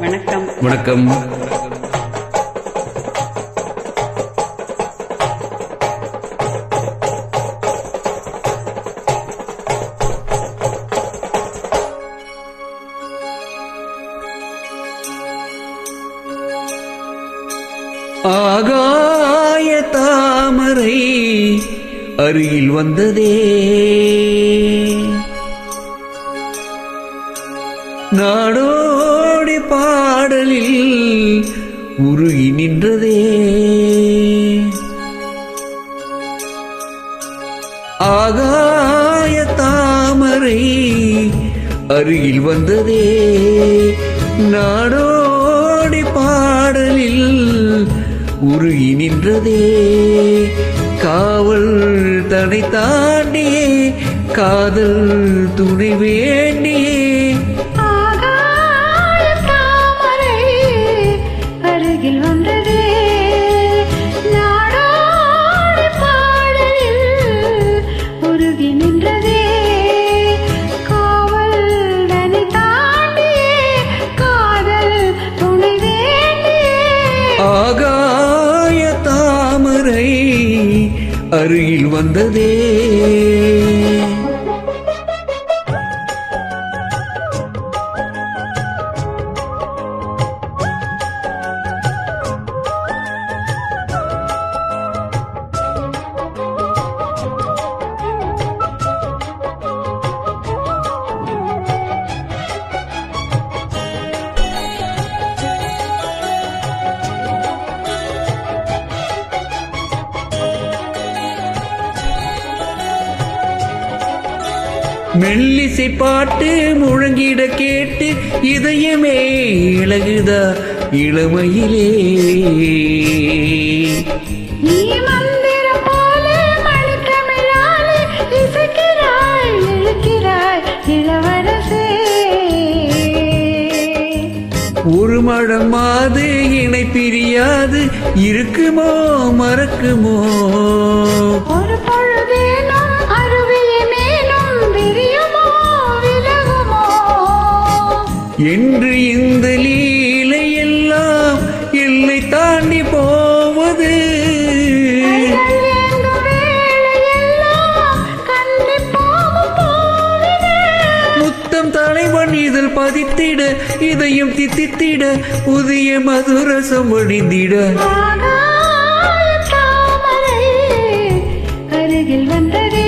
வணக்கம். வணக்கம். ஆகாய தாமரை அருகில் வந்ததே, நாடோடி பாடலில் உருகி நின்றதே. ஆகாய தாமரை அருகில் வந்ததே, நாடோடி பாடலில் உருகி நின்றதே. காவல் தனை தாண்டியே காதல் துணை வேண்டியே. ஆகாய தாமரை அருகில் வந்ததே, நாடோடி பாடலில் உருகி நின்றதே. காவல் தனை தாண்டியே காதல் துணை வேண்டியே. ஆகாய தாமரை அருகில் வந்ததே. மெல்லிசை பாட்டு முழங்கிட கேட்டு இதயமே இழகுதா இளமையிலே. நீ மந்திரம் போல மணிக்கமிழாலே இசைக்கிறாய் இழுக்கிறாய் இளவரசே. ஒரு மழமாது இணை பிரியாது இருக்குமோ மறக்குமோ. ஒரு பொழுதேனும் அருவியமேனும் விரியுமோ விலகுமோ என்று இந்த லீலை எல்லாம் எல்லை தாண்டி போவது. முத்தம் தலைவன் இதில் பதித்திட இதயம் தித்தித்திட புதிய மதுரசம் வடிந்திட. அருகில் வந்ததே,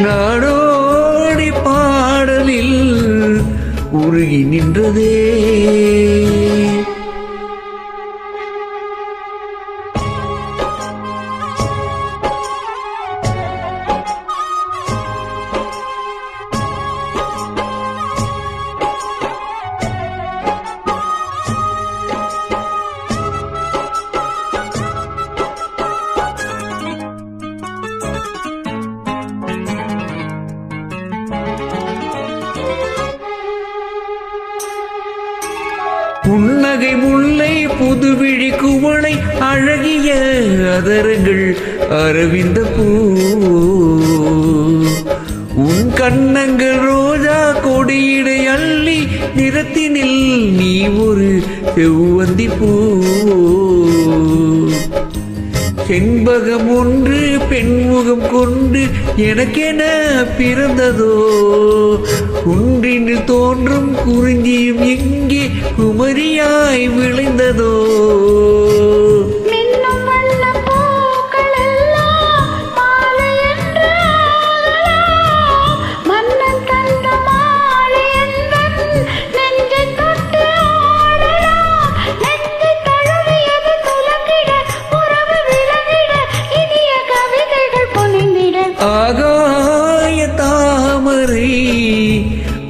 நாடோடி பாடலில் உருகி நின்றதே. புன்னகை முல்லை புதுவிழி குவளை அழகிய அதரங்கள் அரவிந்த பூ. உன் கண்ணங்கள் ரோஜா கொடியிடை அள்ளி நிறத்தினில் நீ ஒரு செவ்வந்தி பூ. செண்பகம் ஒன்று பெண்முகம் கொண்டு எனக்கென பிறந்ததோ. குன்றினில் தோன்றும் குறிஞ்சியும் எங்கே குமரியாய் விளைந்ததோ. ஆகாய தாமரை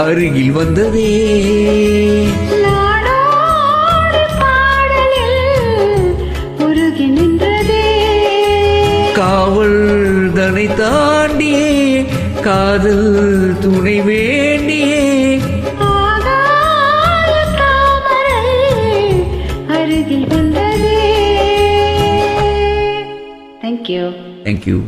அருகில் வந்ததே, நாடோடி பாடலில் உருகி நின்றதே. காவல் தனை தாண்டியே காதல் துணை வேண்டியே. ஆகாய தாமரை அருகில் வந்ததே. Thank you. Thank you.